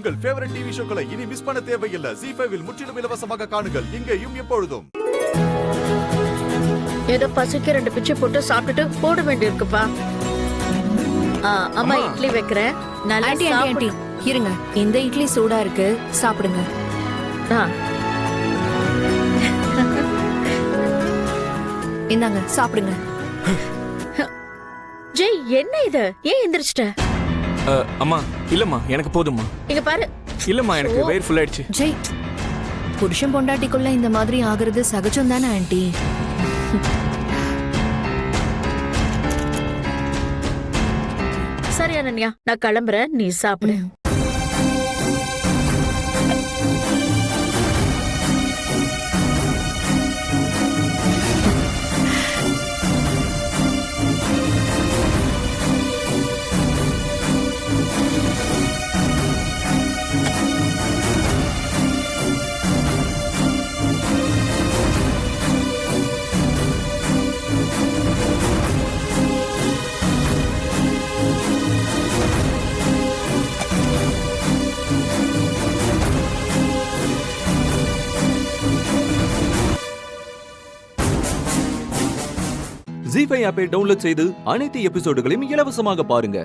உங்கள் favourite TV ஷோக்களை இனி miss பண்ண தேவையில்லை. ZEE5 இல் முற்றிலும் இலவசமாக காணுங்கள். இங்கேயும் எப்பொழுதும். ஏதோ பசிக்கு 2 பிச்சை போட்டு சாப்பிட்டுட்டு போட வேண்டியிருக்குப்பா. அம்மா இட்லி வைக்கிறேன். நல்லா ஆண்டி இருங்க, இந்த இட்லி சூடா இருக்கு, சாப்பிடுங்க. இந்தாங்க சாப்பிடுங்க. ஜெய், என்ன இது? ஏன் எந்திரிச்சிட்ட? அம்மா இல்லம்மா, எனக்கு போதும்மா. இங்க பாரு. இல்லம்மா, எனக்கு வயிறு ஃபுல் ஆயிடுச்சு. ஜெய், புருஷன் பொண்டாட்டிக்குள்ள இந்த மாதிரி ஆகுறது சகஜம் தானே ஆண்டி? சரி அனன்யா, நான் கிளம்புறேன், நீ சாப்பிடு. ZEE5 ஆப்பை டவுன்லோட் செய்து அனைத்து எபிசோடுகளையும் இலவசமாக பாருங்க.